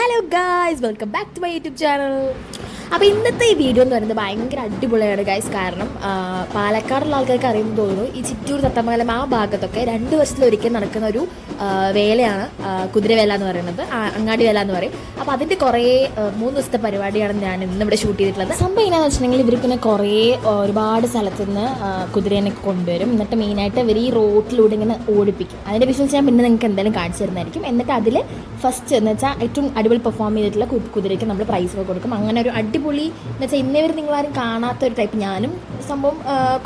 Hello guys, welcome back to my YouTube channel. അപ്പോൾ ഇന്നത്തെ ഈ വീഡിയോ എന്ന് പറയുന്നത് ഭയങ്കര അടിപൊളിയാണ് ഗായ്സ്. കാരണം പാലക്കാടുള്ള ആൾക്കാർക്ക് അറിയുമെന്ന് തോന്നുന്നു, ഈ ചിറ്റൂർ തത്തമംഗലം ആ ഭാഗത്തൊക്കെ 2 വർഷത്തിലൊരിക്കൽ നടക്കുന്ന ഒരു വേലയാണ് കുതിരവേല എന്ന് പറയുന്നത്, അങ്ങാടി വേല എന്ന് പറയും. അപ്പോൾ അതിൻ്റെ കുറേ 3 ദിവസത്തെ പരിപാടിയാണ് ഞാൻ ഇന്നിവിടെ ഷൂട്ട് ചെയ്തിട്ടുള്ളത്. സംഭവം എങ്ങനെയാണെന്ന് വെച്ചിട്ടുണ്ടെങ്കിൽ, ഇവർക്കിങ്ങനെ ഒരുപാട് സ്ഥലത്ത് നിന്ന് കുതിരേനെ കൊണ്ടുവരും. എന്നിട്ട് മെയിനായിട്ട് ഇവർ ഈ റോട്ടിലൂടെ ഇങ്ങനെ ഓടിപ്പിക്കും. അതിൻ്റെ വിഷയം ഞാൻ പിന്നെ നിങ്ങൾക്ക് എന്തായാലും കാണിച്ചു തരുന്നതായിരിക്കും. എന്നിട്ട് അതിൽ ഫസ്റ്റ് എന്ന് വെച്ചാൽ ഏറ്റവും അടിപൊളി പെർഫോം ചെയ്തിട്ടുള്ള കുതിരയ്ക്ക് നമ്മൾ പ്രൈസ് ഒക്കെ കൊടുക്കും. അങ്ങനെ ഒരു അടിപൊളി എന്ന് വെച്ചാൽ ഇന്നേവർ നിങ്ങളാരും കാണാത്ത ഒരു ടൈപ്പ്. ഞാനും സംഭവം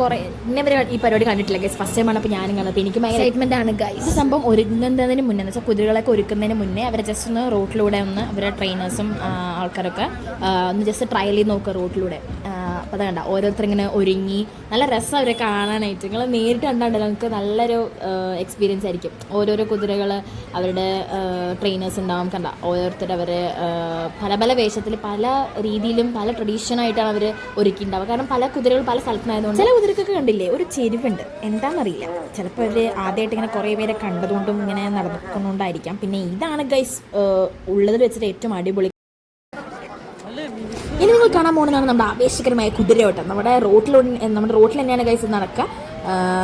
കുറേ ഇന്നേവരെ ഈ പരിപാടി കണ്ടിട്ടില്ല ഗൈസ്, ഫസ്റ്റ് ടൈമാണ്. അപ്പോൾ ഞാനും കാണുന്നത്, എനിക്ക് ഭയങ്കര എക്സൈറ്റ്മെൻ്റ് ആണ് ഗൈസ്. ഇത് സംഭവം ഒരുങ്ങുന്നതിന് മുന്നേ എന്ന് വെച്ചാൽ കുതിരകളൊക്കെ ഒരുക്കുന്നതിന് മുന്നേ അവരെ ജസ്റ്റ് ഒന്ന് റോട്ടിലൂടെ ഒന്ന് അവരുടെ ട്രെയിനേഴ്സും ആൾക്കാരൊക്കെ ഒന്ന് ജസ്റ്റ് ട്രയൽ ചെയ്ത് നോക്കുക റോട്ടിലൂടെ. അപ്പോൾ അത് കണ്ട ഓരോരുത്തർ ഇങ്ങനെ ഒരുങ്ങി നല്ല രസം അവരെ കാണാനായിട്ട്. നിങ്ങൾ നേരിട്ട് കണ്ടാണ്ടല്ലോ നിങ്ങൾക്ക് നല്ലൊരു എക്സ്പീരിയൻസ് ആയിരിക്കും. ഓരോരോ കുതിരകൾ അവരുടെ ട്രെയിനേഴ്സ് ഉണ്ടാവും, കണ്ട ഓരോരുത്തർ അവർ പല പല വേഷത്തിൽ പല രീതിയിലും പല ട്രഡീഷനായിട്ടാണ് അവർ ഒരുക്കിയിട്ടുണ്ടാവുക. കാരണം പല കുതിരകൾ പല സ്ഥലത്തുനിന്നായതുകൊണ്ട് ചില കുതിരക്കൊക്കെ കണ്ടില്ലേ ഒരു ചെരുവുണ്ട്, എന്താണെന്നറിയില്ല. ചിലപ്പോൾ അവർ ആദ്യമായിട്ട് ഇങ്ങനെ കുറേ പേരെ കണ്ടതുകൊണ്ടും ഇങ്ങനെ നടക്കുന്നതുകൊണ്ടായിരിക്കാം. പിന്നെ ഇതാണ് ഗൈസ് ഉള്ളതിൽ വെച്ചിട്ട് ഏറ്റവും അടിപൊളി. ഇനി നിങ്ങൾ കാണാൻ പോകുന്നതാണ് നമ്മുടെ ആവേശകരമായ കുതിരയോട്ടം. നമ്മുടെ റോട്ടിൽ തന്നെയാണ് ഗൈസ് നടക്കുക.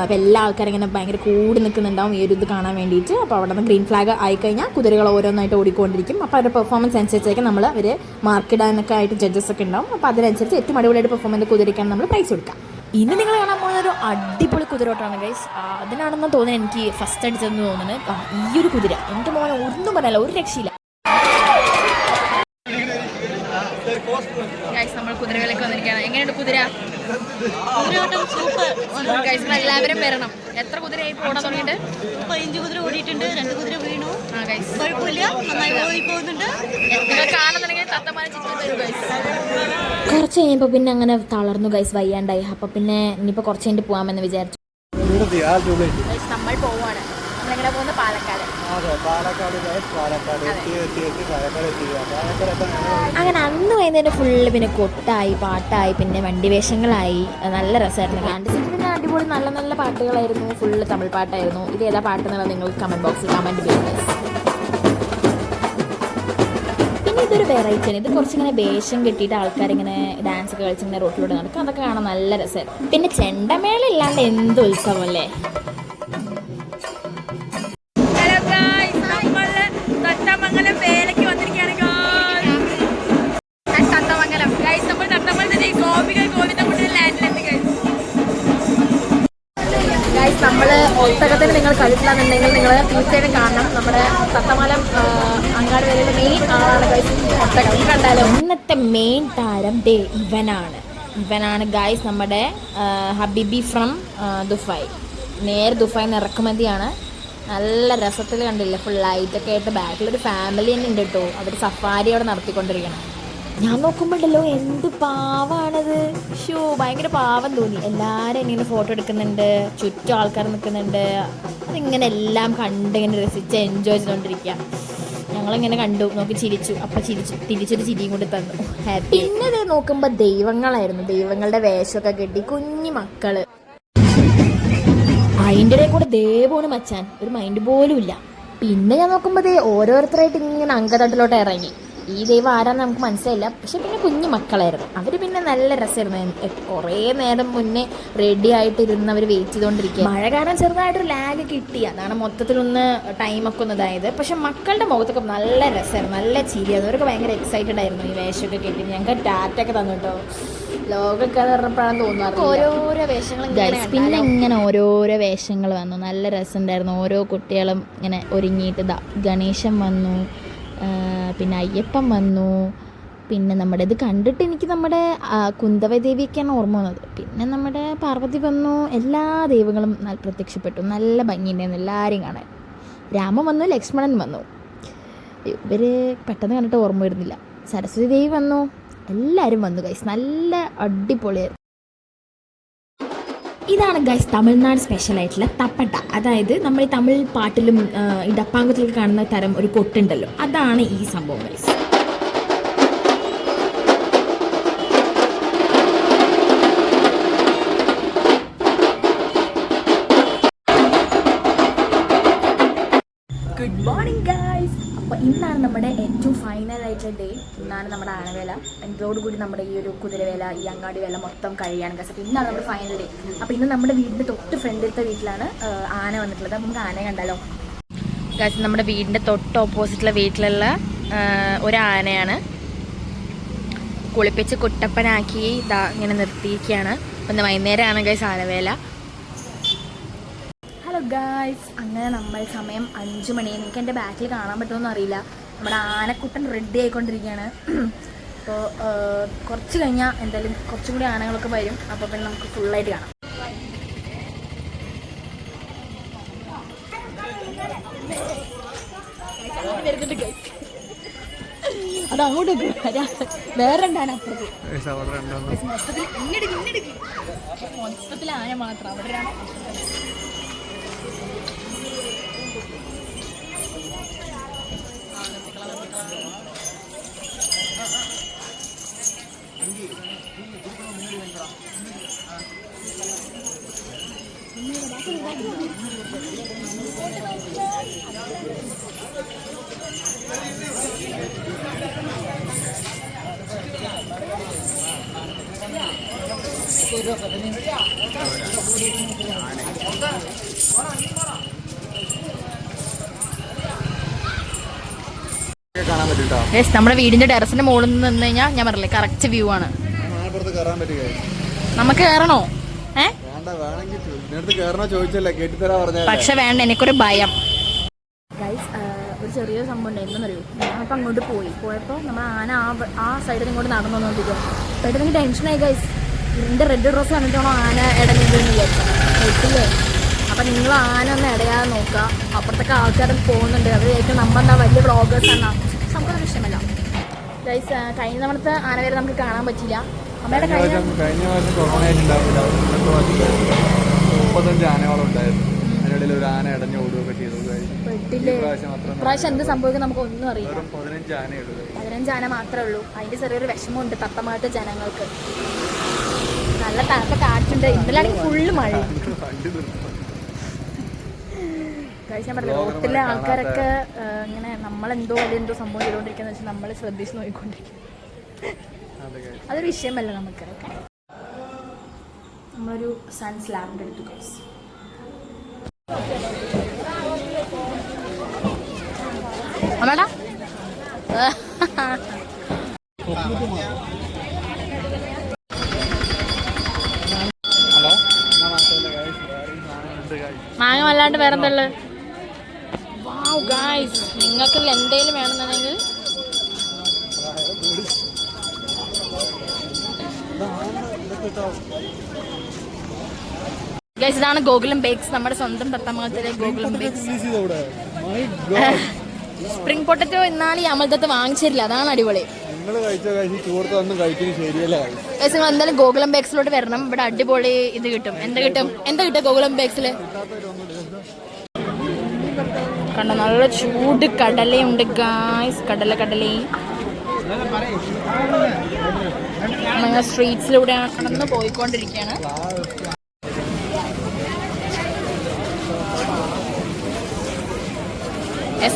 അപ്പോൾ എല്ലാ ആൾക്കാരും ഇങ്ങനെ ഭയങ്കര കൂടി നിൽക്കുന്നുണ്ടാവും ഈ ഒരു ഇത് കാണാൻ വേണ്ടിയിട്ട്. അപ്പോൾ അവിടെ നിന്ന് ഗ്രീൻ ഫ്ലാഗ് ആയിക്കഴിഞ്ഞാൽ കുതിരകൾ ഓരോന്നായിട്ട് ഓടിക്കൊണ്ടിരിക്കും. അപ്പോൾ അവരുടെ പെർഫോമൻസ് അനുസരിച്ചേക്കും നമ്മൾ അവർ മാർക്കിടാനൊക്കെ ആയിട്ട് ജഡ്ജസ് ഒക്കെ ഉണ്ടാവും. അപ്പോൾ അതിനനുസരിച്ച് ഏറ്റവും അടിപൊളിയായിട്ട് പെർഫോമൻസ് കുതിരയ്ക്കാണ് നമ്മൾ പ്രൈസ് കൊടുക്കുക. ഇന്ന് നിങ്ങൾ കാണാൻ പോകുന്ന ഒരു അടിപൊളി കുതിരോട്ടാണ് ഗൈസ്. അതിനാണെന്ന് തോന്നുന്നത് എനിക്ക് ഫസ്റ്റ് അടിച്ചതെന്ന് തോന്നുന്നത് ഈ ഒരു കുതിര. എൻ്റെ മോനെ ഒന്നും പറയാനില്ല, ഒരു രക്ഷയില്ല. നമ്മൾ കുതിരകളൊക്കെ വന്നിരിക്കുകയാണ്. എങ്ങനെയുണ്ട് കുതിര? എല്ലാവരും വരണം. എത്ര കുതിരയായി ഓടാൻ തുടങ്ങിയിട്ട്? 5 കുതിര ഓടിയിട്ടുണ്ട്, 2 കുതിര വീണു. കുഴപ്പമില്ല, നന്നായി പോയി പോകുന്നുണ്ട്. കുറച്ച് കഴിഞ്ഞപ്പോൾ പിന്നെ അങ്ങനെ തളർന്നു ഗൈസ്, വയ്യാണ്ടായി. അപ്പൊ പിന്നെ ഇനിയിപ്പോൾ കുറച്ച് കഴിഞ്ഞിട്ട് പോകാമെന്ന് വിചാരിച്ചു. നമ്മൾ പോവാണ്. നമ്മളിങ്ങനെ പോകുന്നത് പാലക്കാട്. അങ്ങനെ അന്ന് വൈകുന്നേരം ഫുള്ള് പിന്നെ കൊട്ടായി, പാട്ടായി, പിന്നെ വണ്ടി വേഷങ്ങളായി. നല്ല രസമായിരുന്നു. കണ്ടിട്ട് പിന്നെ അടിപൊളി നല്ല നല്ല പാട്ടുകളായിരുന്നു. ഫുള്ള് തമിഴ് പാട്ടായിരുന്നു. ഇത് ഏതാ പാട്ട് എന്നുള്ളത് നിങ്ങൾക്ക് കമൻറ്റ് ബോക്സിൽ കമൻറ്റ് ചെയ്യുക. പിന്നെ ഇതൊരു വെറൈറ്റി ആണ്. ഇത് കുറച്ചിങ്ങനെ വേഷം കെട്ടിയിട്ട് ആൾക്കാരിങ്ങനെ ഡാൻസ് ഒക്കെ കളിച്ചിങ്ങനെ റോട്ടിലൂടെ നടക്കും. അതൊക്കെ കാണാൻ നല്ല രസമായിരുന്നു. പിന്നെ ചെണ്ടമേള ഇല്ലാണ്ട് എന്ത് ഉത്സവം അല്ലേ. നമ്മൾ ഒട്ടകത്തിന് നിങ്ങൾ കളിച്ചില്ലാന്നുണ്ടെങ്കിൽ നിങ്ങൾ തീർച്ചയായിട്ടും കാണണം. നമ്മുടെ തത്തമംഗലം അങ്ങാടി വേലയിലെ മെയിൻ ആളാണ് ഗൈസ് ഒട്ടകം. കണ്ടാലോ ഇന്നത്തെ മെയിൻ താരം ഇവനാണ് ഗൈസ്, നമ്മുടെ ഹബീബി ഫ്രം ദുബായ്. നേരെ ദുബായിൽ നിന്ന് ഇറക്കുമതിയാണ്. നല്ല രസത്തിൽ കണ്ടില്ലേ, ഫുൾ ലൈറ്റൊക്കെ ആയിട്ട്. ബാക്കിലൊരു ഫാമിലി തന്നെ ഉണ്ട് കേട്ടോ. അവർ സഫാരി അവിടെ നടത്തിക്കൊണ്ടിരിക്കണം. ഞാൻ നോക്കുമ്പോണ്ടല്ലോ എന്ത് പാവാണത്. ഭയങ്കര പാവം തോന്നി. എല്ലാവരും ഇങ്ങനെ ഫോട്ടോ എടുക്കുന്നുണ്ട്, ചുറ്റും ആൾക്കാർ നിൽക്കുന്നുണ്ട്. അതിങ്ങനെ എല്ലാം കണ്ട് ഇങ്ങനെ രസിച്ച് എൻജോയ് ചെയ്തുകൊണ്ടിരിക്കുക. ഞങ്ങളിങ്ങനെ കണ്ടു, നോക്കി ചിരിച്ചു. അപ്പം തിരിച്ചൊരു ചിരിയും കൂടി തന്നു. ഹാപ്പി. പിന്നെ ഇത് നോക്കുമ്പോൾ ദൈവങ്ങളായിരുന്നു. ദൈവങ്ങളുടെ വേഷമൊക്കെ കെട്ടി കുഞ്ഞു മക്കള്. അതിൻ്റെ ഇടയിൽ കൂടെ ദേവമാണ് മച്ചാൻ, ഒരു മൈൻഡ് പോലും ഇല്ല. പിന്നെ ഞാൻ നോക്കുമ്പോൾ ഓരോരുത്തരായിട്ട് ഇങ്ങനെ അങ്കത്തട്ടിലോട്ട് ഇറങ്ങി. ഈ ദൈവം ആരാന്ന് നമുക്ക് മനസ്സിലായില്ല. പക്ഷെ പിന്നെ കുഞ്ഞു മക്കളായിരുന്നു. അവർ പിന്നെ നല്ല രസമായിരുന്നു. കുറേ നേരം മുന്നേ റെഡി ആയിട്ടിരുന്ന് അവർ വെയിറ്റ് ചെയ്തുകൊണ്ടിരിക്കുക. മഴ കാരണം ചെറുതായിട്ടൊരു ലാഗ് കിട്ടി, അതാണ് മൊത്തത്തിലൊന്ന് ടൈമൊക്കെ ഒന്ന് ഇതായത്. പക്ഷെ മക്കളുടെ മുഖത്തൊക്കെ നല്ല രസമായിരുന്നു, നല്ല ചിരിയായിരുന്നു. അവരൊക്കെ ഭയങ്കര എക്സൈറ്റഡ് ആയിരുന്നു. ഈ വേഷമൊക്കെ കെട്ടി ഞങ്ങൾക്ക് ടാറ്റൊക്കെ തന്നു കേട്ടോ. ലോകമൊക്കെ പറഞ്ഞപ്പോഴാണ് തോന്നുന്നത് ഓരോരോ വേഷങ്ങൾ. പിന്നെ ഇങ്ങനെ ഓരോരോ വേഷങ്ങൾ വന്നു, നല്ല രസമുണ്ടായിരുന്നു. ഓരോ കുട്ടികളും ഇങ്ങനെ ഒരുങ്ങിയിട്ട് ഗണേശൻ വന്നു, പിന്നെ അയ്യപ്പൻ വന്നു, പിന്നെ നമ്മുടെ ഇത് കണ്ടിട്ട് എനിക്ക് നമ്മുടെ കുന്തവദേവിയൊക്കെയാണ് ഓർമ്മ വന്നത്. പിന്നെ നമ്മുടെ പാർവതി വന്നു. എല്ലാ ദൈവങ്ങളും പ്രത്യക്ഷപ്പെട്ടു. നല്ല ഭംഗിയുണ്ടായിരുന്നു എല്ലാവരെയും കാണാൻ. രാമൻ വന്നു, ലക്ഷ്മണൻ വന്നു. ഇവർ പെട്ടെന്ന് കണ്ടിട്ട് ഓർമ്മ വരുന്നില്ല. സരസ്വതി ദേവി വന്നു. എല്ലാവരും വന്നു ഗൈസ്, നല്ല അടിപൊളിയായിരുന്നു. ഇതാണ് ഗൈസ് തമിഴ്നാട് സ്പെഷ്യലായിട്ടുള്ള തപ്പട്ട. അതായത് നമ്മൾ ഈ തമിഴ് പാട്ടിലും ഈ ഡപ്പാങ്കത്തിലൊക്കെ കാണുന്ന തരം ഒരു കൊട്ടുണ്ടല്ലോ, അതാണ് ഈ സംഭവം ഗൈസ്. Good morning guys. അപ്പോൾ ഇന്നാണ് നമ്മുടെ ഏറ്റവും ഫൈനലായിട്ടുള്ള ഡേ. ഇന്നാണ് നമ്മുടെ ആനവേല. ഇതോടുകൂടി നമ്മുടെ ഈ ഒരു കുതിരവേല, ഈ അങ്ങാടി വേല മൊത്തം കഴിയാണ് ഗൈസ്. അപ്പോൾ ഇന്നാണ് നമ്മുടെ ഫൈനൽ ഡേ. അപ്പോൾ ഇന്ന് നമ്മുടെ വീടിൻ്റെ തൊട്ട് ഫ്രണ്ടിലത്തെ വീട്ടിലാണ് ആന വന്നിട്ടുള്ളത്. നമുക്ക് ആനയെ കണ്ടാലോ ഗൈസ്? നമ്മുടെ വീടിൻ്റെ തൊട്ട് ഓപ്പോസിറ്റുള്ള വീട്ടിലുള്ള ഒരു ആനയാണ്. കുളിപ്പിച്ച് കുട്ടപ്പനാക്കി ഇതാ ഇങ്ങനെ നിർത്തിയിരിക്കുകയാണ്. അപ്പം വൈകുന്നേരമാണ് ഗൈസ് ആനവേല. ഹലോ ഗൈസ്, അങ്ങനെ നമ്മൾ സമയം 5 മണി. എനിക്ക് എൻ്റെ ബാക്കിൽ കാണാൻ പറ്റുമെന്ന് അറിയില്ല. നമ്മുടെ ആനക്കുട്ടൻ റെഡി ആയിക്കൊണ്ടിരിക്കുകയാണ്. അപ്പോൾ കുറച്ച് കഴിഞ്ഞാൽ എന്തായാലും കുറച്ചും കൂടി ആനകളൊക്കെ വരും. അപ്പോൾ പിന്നെ നമുക്ക് ഫുള്ളായിട്ട് കാണാം. വരുന്നുണ്ട് ഗൈസ്. അത് അങ്ങോട്ട് വേറെ രണ്ടാണ് അപ്പുറത്ത്. മൊത്തത്തിൽ ആന മാത്രം അവിടെയാണ്. നമ്മുടെ വീടിന്റെ ടെറസിന്റെ മുകളിൽ നിന്ന് കഴിഞ്ഞാൽ ഞാൻ പറഞ്ഞില്ലേ കറക്റ്റ് വ്യൂ ആണ്. നമുക്ക് കയറണോ? പക്ഷെ വേണ്ട, എനിക്കൊരു ഭയം. ഒരു ചെറിയൊരു സംഭവം ഉണ്ടായിരുന്നു അറിയൂ. ഞാനിപ്പോൾ അങ്ങോട്ട് പോയപ്പോൾ നമ്മൾ ആന ആ സൈഡിൽ ഇങ്ങോട്ട് നടന്നു വന്നോണ്ടിരിക്കും. പെട്ടെന്ന് എനിക്ക് ടെൻഷനായി ഗൈസ്. ഇതിൻ്റെ റെഡ് ഡ്രസ്സ് കണ്ടിട്ടാണോ ആന ഇടഞ്ഞതെന്ന് വിചാരിച്ചില്ലേ? അപ്പം നിങ്ങൾ ആന ഒന്ന് ഇടയാതെ നോക്കുക. അപ്പുറത്തൊക്കെ ആൾക്കാരൊക്കെ പോകുന്നുണ്ട്. അത് ഏറ്റവും നമ്മളെന്താ വലിയ വ്ളോഗേഴ്സാണ്. നമുക്കത് വിഷയമല്ല ഗൈസ്. കഴിഞ്ഞ തവണത്തെ ആന വരെ നമുക്ക് കാണാൻ പറ്റില്ല. അമ്മയുടെ കഴിഞ്ഞ പ്രാവശ്യം എന്ത് സംഭവിക്കും നമുക്ക് ഒന്നും അറിയില്ല. 15 ആന മാത്രമേ ഉള്ളൂ. അതിന്റെ ചെറിയൊരു വിഷമമുണ്ട് തത്തമായിട്ട് ജനങ്ങൾക്ക്. നല്ല തണുത്ത കാറ്റുണ്ട്. ഇന്നലാണെങ്കിൽ ഫുള്ള് മഴ. കഴിച്ചാൽ പറഞ്ഞില്ല, റോട്ടിലെ ആൾക്കാരൊക്കെ ഇങ്ങനെ നമ്മളെന്തോ അതെന്തോ സംഭവം ചെയ്തുകൊണ്ടിരിക്കുന്ന വെച്ചാൽ നമ്മൾ ശ്രദ്ധിച്ച് നോക്കിക്കൊണ്ടിരിക്കും. അതൊരു വിഷയമല്ല നമുക്ക്. നമ്മളൊരു സൺ സ്ലാബിൻ്റെ അടുത്ത് കഴിച്ചു. അമ്മടാ മാങ്ങ വല്ലാണ്ട് വേറെന്തള്ളു. വാവ് ഗൈസ്, നിങ്ങൾക്ക് എന്തെങ്കിലും വേണമെന്നുണ്ടെങ്കിൽ ഗൈസ് ഇതാണ് ഗോകുലം ബേക്സ്. നമ്മുടെ സ്വന്തം തത്തമംഗലത്തിലെ ഗോകുലം ബേക്സ്. സ്പ്രിംഗ് പൊട്ടറ്റോ എന്നാൽ ഈ അമൽദത്ത് വാങ്ങിച്ചില്ല. അതാണ് അടിപൊളി. എന്തായാലും ഗോകുലം ബേക്സിലോട്ട് വരണം. ഇവിടെ അടിപൊളി ഇത് കിട്ടും. എന്താ കിട്ടും ഗോകുലം ബേക്സിൽ? കണ്ടോ, നല്ല ചൂട് കടലയുണ്ട് ഗായ്സ്. കടലയും ഞങ്ങൾ സ്ട്രീറ്റ്സിലൂടെ കടന്ന് പോയിക്കൊണ്ടിരിക്കുകയാണ്.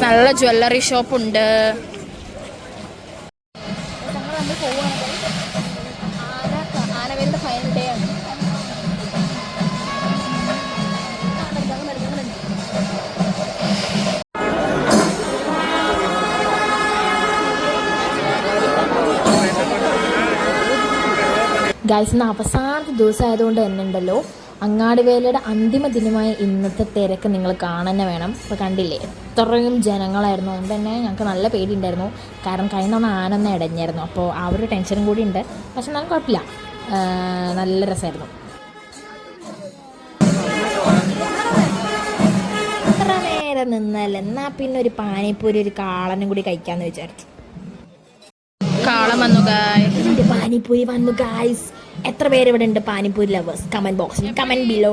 നല്ല ജ്വല്ലറി ഷോപ്പുണ്ട്. ആനവേലിന്റെ ഫൈനൽ ഡേ ആണ്. ഗൈസ്, ഇന്ന് അവസാനത്തെ ദിവസം ആയതുകൊണ്ട് തന്നെ ഉണ്ടല്ലോ, അങ്ങാടിവേലയുടെ അന്തിമ ദിനമായ ഇന്നത്തെ തിരക്ക് നിങ്ങൾ കാണുന്നെ വേണം. ഇപ്പോൾ കണ്ടില്ലേ എത്രയും ജനങ്ങളായിരുന്നു. അതുകൊണ്ട് തന്നെ ഞങ്ങൾക്ക് നല്ല പേടിയുണ്ടായിരുന്നു. കാരണം കഴിഞ്ഞ തവണ ആന ഒന്ന് ഇടഞ്ഞായിരുന്നു. അപ്പോൾ ആ ഒരു ടെൻഷനും കൂടി ഉണ്ട്. പക്ഷെ എന്നാലും കുഴപ്പമില്ല, നല്ല രസമായിരുന്നു. എത്ര നേരം നിന്നല്ലേ, എന്നാൽ പിന്നെ ഒരു പാനിപ്പൂരി ഒരു കാളനും കൂടി കഴിക്കാമെന്ന് വിചാരിച്ചു. കാളം വന്നു ഗായ്സ്, പാനിപ്പൂരി വന്നു ഗായ്സ്. എത്ര പേര് ഇവിടെ ഉണ്ട് പാനിപ്പൂരി ലവേഴ്സ്? കമന്റ് ബോക്സിൽ കമന്റ് ബിലോ.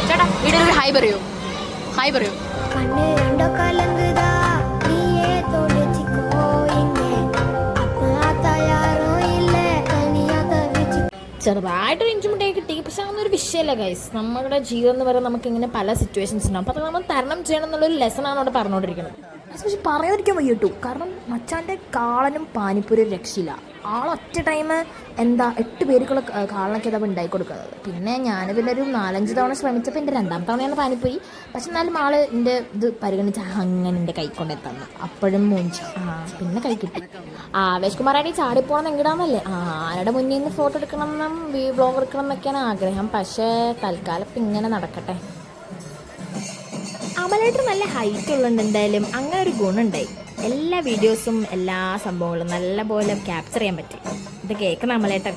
ചേട്ടാ ഇവിടെ ഒരു ഹായ് പറയൂ, ഹായ് പറയൂ. ചെറുതായിട്ടൊരു ഇഞ്ചുമുട്ടൊക്കെ കിട്ടി. പക്ഷെ അതൊന്നൊരു വിഷയമല്ല ഗൈസ്. നമ്മുടെ ജീവിതം എന്ന് പറയുന്നത് നമുക്ക് ഇങ്ങനെ പല സിറ്റുവേഷൻസ് ഉണ്ടാവും. അപ്പോൾ അത് നമ്മൾ തരണം ചെയ്യണം എന്നുള്ളൊരു ലെസണാണ് അവിടെ പറഞ്ഞുകൊണ്ടിരിക്കുന്നത്. പക്ഷെ പറയാതിരിക്കാൻ വയ്യ കേട്ടു. കാരണം മച്ചാൻ്റെ കാളനും പാനിപ്പൂരി ഒരു രക്ഷയില്ല. ആളൊറ്റ ടൈം എന്താ 8 പേർക്കുള്ള കാളനൊക്കെ അതാ ഉണ്ടാക്കി കൊടുക്കുന്നത്. പിന്നെ ഞാൻ പിന്നെ ഒരു 4-5 തവണ ശ്രമിച്ചപ്പോൾ എൻ്റെ 2ാം തവണയാണ് പാനിപ്പോയി. പക്ഷെ എന്നാലും ആൾ എൻ്റെ ഇത് പരിഗണിച്ച് അങ്ങനെ എൻ്റെ കൈ കൊണ്ടെത്തന്നു. അപ്പോഴും മൂഞ്ചി പിന്നെ കൈ കിട്ടി. ആവേശ് കുമാറായിട്ട് ചാടിപ്പോകണം എങ്കിടാന്നല്ലേ ആരുടെ മുന്നിൽ നിന്ന് ഫോട്ടോ എടുക്കണം എന്നും വ്ലോഗ് എടുക്കണം എന്നൊക്കെയാണ് ആഗ്രഹം. പക്ഷേ തൽക്കാലം ഇപ്പം ഇങ്ങനെ നടക്കട്ടെ. അമലായിട്ട് നല്ല ഹൈറ്റ് ഉള്ളുണ്ട്. എന്തായാലും അങ്ങനെ ഒരു ഗുണമുണ്ടായി. എല്ലാ വീഡിയോസും എല്ലാ സംഭവങ്ങളും നല്ലപോലെ ക്യാപ്ചർ ചെയ്യാൻ പറ്റി. ഇത് കേൾക്കുന്ന അമലേട്ട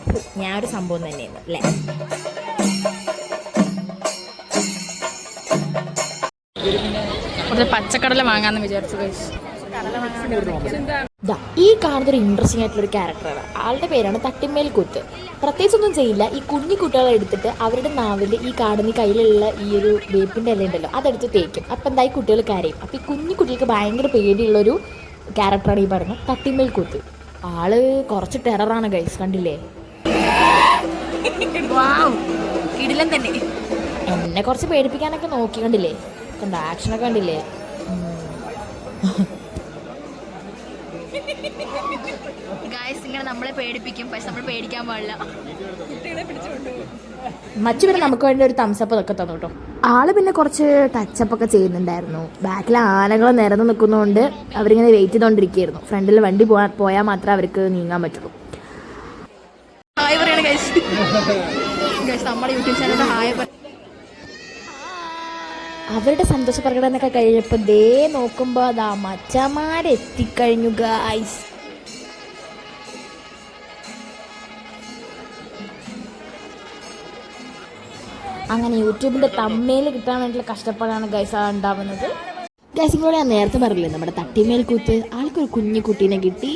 ഞാൻ ഒരു സംഭവം തന്നെയാണ് അല്ലേ. കുറച്ച് പച്ചക്കടല വാങ്ങാന്ന് വിചാരിച്ചു. ഈ കാണുന്നൊരു ഇൻട്രസ്റ്റിംഗ് ആയിട്ടുള്ളൊരു ക്യാരക്ടറാണ്. ആളുടെ പേരാണ് തട്ടിമേൽ കൂത്ത്. പ്രത്യേകിച്ചൊന്നും ചെയ്യില്ല. ഈ കുഞ്ഞു കുട്ടികളെ എടുത്തിട്ട് അവരുടെ നാവിൽ ഈ കാണുന്ന കയ്യിലുള്ള ഈ ഒരു വേപ്പിൻ്റെ ഇല ഉണ്ടല്ലോ അതെടുത്ത് തേക്കും. അപ്പം എന്തായി കുട്ടികൾ കരയും. അപ്പം ഈ കുഞ്ഞു കുട്ടികൾക്ക് ഭയങ്കര പേടിയുള്ളൊരു ക്യാരക്ടറാണ് ഈ പറയുന്നത് തട്ടിമേൽ കൂത്ത്. ആള് കുറച്ച് ടെററാണ് ഗൈസ്. കണ്ടില്ലേ കിടിലൻ തന്നെ. എന്നെ കുറച്ച് പേടിപ്പിക്കാനൊക്കെ നോക്കി. കണ്ടില്ലേ കണ്ട ആക്ഷനൊക്കെ കണ്ടില്ലേ. ഇങ്ങനെ നമ്മളെ പേടിപ്പിക്കും. പക്ഷെ നമ്മൾ പേടിക്കാൻ പാടില്ല. മറ്റു പിന്നെ നമുക്ക് വേണ്ടി ഒരു തംസപ്പ് ഒക്കെ തന്നു കേട്ടോ. ആള് പിന്നെ കുറച്ച് ടച്ചപ്പ് ഒക്കെ ചെയ്യുന്നുണ്ടായിരുന്നു. ബാക്കിൽ ആനകൾ നിരന്ന് നിൽക്കുന്നതുകൊണ്ട് അവരിങ്ങനെ വെയിറ്റ് ചെയ്തുകൊണ്ടിരിക്കുകയായിരുന്നു. ഫ്രണ്ടിൽ വണ്ടി പോയാൽ മാത്രമേ അവർക്ക് നീങ്ങാൻ പറ്റുള്ളൂ. ഹായ് പറയണ നമ്മുടെ യൂട്യൂബ് ചാനലിന്റെ ഹായ്. അവരുടെ സന്തോഷ പ്രകടനമൊക്കെ കഴിഞ്ഞപ്പോൾ ദേ നോക്കുമ്പോൾ അതാ മച്ചമാരെത്തിക്കഴിഞ്ഞു ഗൈസ്. അങ്ങനെ യൂട്യൂബിൻ്റെ തമ്മേൽ കിട്ടാൻ വേണ്ടിയുള്ള കഷ്ടപ്പാടാണ് ഗൈസ് ഉണ്ടാവുന്നത്. ഗൈസിങ്ങളോട് ഞാൻ നേരത്തെ പറഞ്ഞില്ലേ നമ്മുടെ തട്ടിമേൽ കൂത്ത്. ആൾക്കൊരു കുഞ്ഞു കുട്ടീനെ കിട്ടി.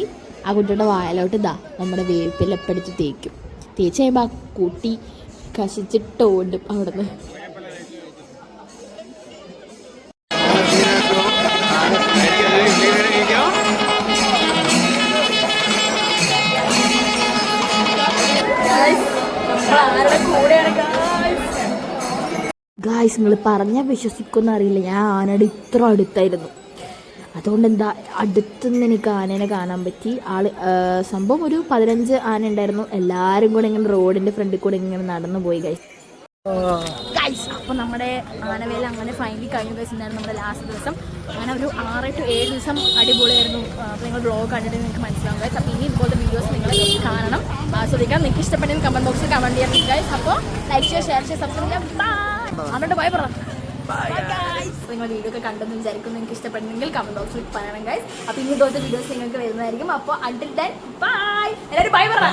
ആ കുട്ടിയുടെ വായലോട്ട് ഇതാ നമ്മുടെ വേപ്പിലപ്പടിച്ച് തേക്കും. തേച്ച് കഴിയുമ്പോൾ ആ കുട്ടി കശിച്ചിട്ടോണ്ടും അവിടെ നിന്ന്. ഗായ്സ് നിങ്ങൾ പറഞ്ഞാൽ വിശ്വസിക്കുമെന്ന് അറിയില്ല. ഞാൻ ആനയുടെ ഇത്ര അടുത്തായിരുന്നു. അതുകൊണ്ട് എന്താ അടുത്തുനിന്ന് എനിക്ക് ആനേനെ കാണാൻ പറ്റി. സംഭവം ഒരു 15 ആന ഉണ്ടായിരുന്നു. എല്ലാവരും കൂടെ ഇങ്ങനെ റോഡിൻ്റെ ഫ്രണ്ടിൽ കൂടെ ഇങ്ങനെ നടന്നു പോയി ഗൈസ്. അപ്പോൾ നമ്മുടെ ആനവേല അങ്ങനെ ഫൈനലി കഴിഞ്ഞ ദിവസം ഉണ്ടായിരുന്നു നമ്മുടെ ലാസ്റ്റ് ദിവസം. അങ്ങനെ ഒരു 6 to 7 ദിവസം അടിപൊളിയായിരുന്നു. അപ്പോൾ നിങ്ങൾ ബ്ലോഗ് കണ്ടിട്ട് നിങ്ങൾക്ക് മനസ്സിലാവും ഗൈസ്. അപ്പോൾ ഇനി ഇതുപോലത്തെ വീഡിയോസ് നിങ്ങൾ കാണണം, ആസ്വദിക്കാം. നിങ്ങൾക്ക് ഇഷ്ടപ്പെട്ടെങ്കിൽ കമൻറ്റ് ബോക്സിൽ കമൻറ്റ് ചെയ്യാം ഗൈസ്. അപ്പോൾ ലൈക്ക് ചെയ്യുക, ഷെയർ ചെയ്യുക, സബ്സ്ക്രൈബ് ചെയ്യാം. എന്നിട്ട് ബൈ പറ. നിങ്ങൾ വീഡിയോ ഒക്കെ കണ്ടെന്ന് വിചാരിക്കുന്നു. നിങ്ങൾക്ക് ഇഷ്ടപ്പെടുന്നെങ്കിൽ കമൻറ്റ് ബോക്സിൽ പറയണം ഗൈസ്. അപ്പോൾ ഇനി ഇതുപോലത്തെ വീഡിയോസ് നിങ്ങൾക്ക് വരുന്നതായിരിക്കും. അപ്പോൾ അണ്ടിൽ ദെൻ ബൈ. എല്ലാവരും ബൈ പറ.